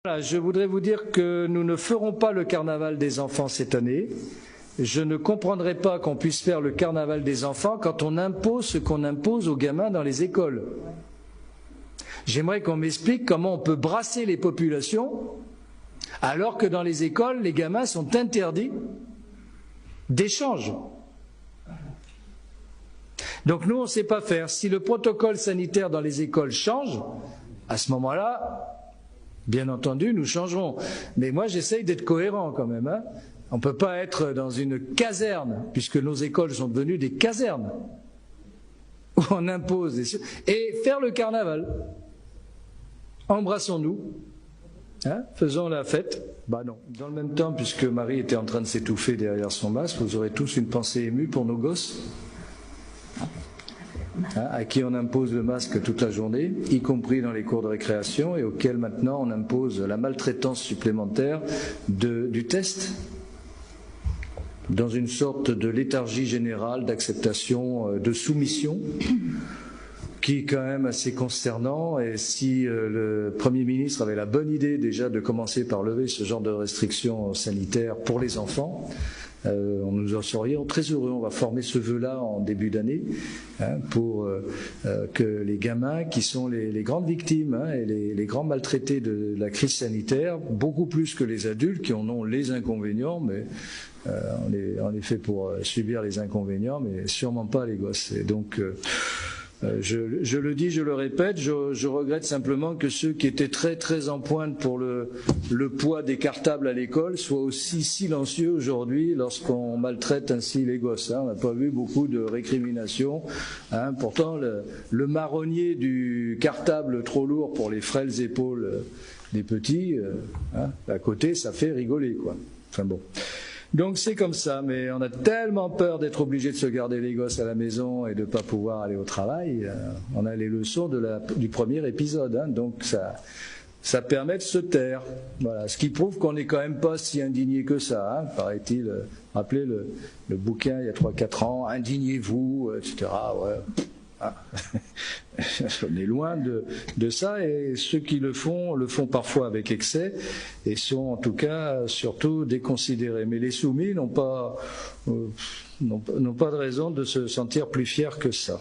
Voilà, je voudrais vous dire que nous ne ferons pas le carnaval des enfants cette année. Je ne comprendrai pas qu'on puisse faire le carnaval des enfants quand on impose ce qu'on impose aux gamins dans les écoles. J'aimerais qu'on m'explique comment on peut brasser les populations alors que dans les écoles, les gamins sont interdits d'échange. Donc nous, on ne sait pas faire. Si le protocole sanitaire dans les écoles change, à ce moment-là, bien entendu, nous changerons. Mais moi, j'essaye d'être cohérent quand même. Hein. On ne peut pas être dans une caserne, puisque nos écoles sont devenues des casernes, où on impose et faire le carnaval. Embrassons-nous, hein, faisons la fête. Bah non. Dans le même temps, puisque Marie était en train de s'étouffer derrière son masque, vous aurez tous une pensée émue pour nos gosses, hein, à qui on impose le masque toute la journée, y compris dans les cours de récréation, et auxquels maintenant on impose la maltraitance supplémentaire du test, dans une sorte de léthargie générale d'acceptation, de soumission, qui est quand même assez consternant. Et si le Premier ministre avait la bonne idée déjà de commencer par lever ce genre de restrictions sanitaires pour les enfants, nous en serions très heureux. On va former ce vœu-là en début d'année, hein, pour que les gamins, qui sont les grandes victimes, hein, et les grands maltraités de la crise sanitaire, beaucoup plus que les adultes qui en ont les inconvénients, mais on est fait pour subir les inconvénients, mais sûrement pas les gosses. Et donc je le dis, je le répète, je regrette simplement que ceux qui étaient très très en pointe pour le poids des cartables à l'école soient aussi silencieux aujourd'hui lorsqu'on maltraite ainsi les gosses. Hein. On n'a pas vu beaucoup de récriminations. Hein. Pourtant, le marronnier du cartable trop lourd pour les frêles épaules des petits, hein, à côté, ça fait rigoler, quoi. Enfin bon. Donc c'est comme ça, mais on a tellement peur d'être obligé de se garder les gosses à la maison et de ne pas pouvoir aller au travail. On a les leçons du premier épisode, hein, donc ça permet de se taire. Voilà, ce qui prouve qu'on n'est quand même pas si indigné que ça, hein, paraît-il. Rappelez le bouquin il y a 3-4 ans, indignez-vous, etc. Ouais. Ah. On est loin de ça, et ceux qui le font parfois avec excès et sont en tout cas surtout déconsidérés. Mais les soumis n'ont pas de raison de se sentir plus fiers que ça.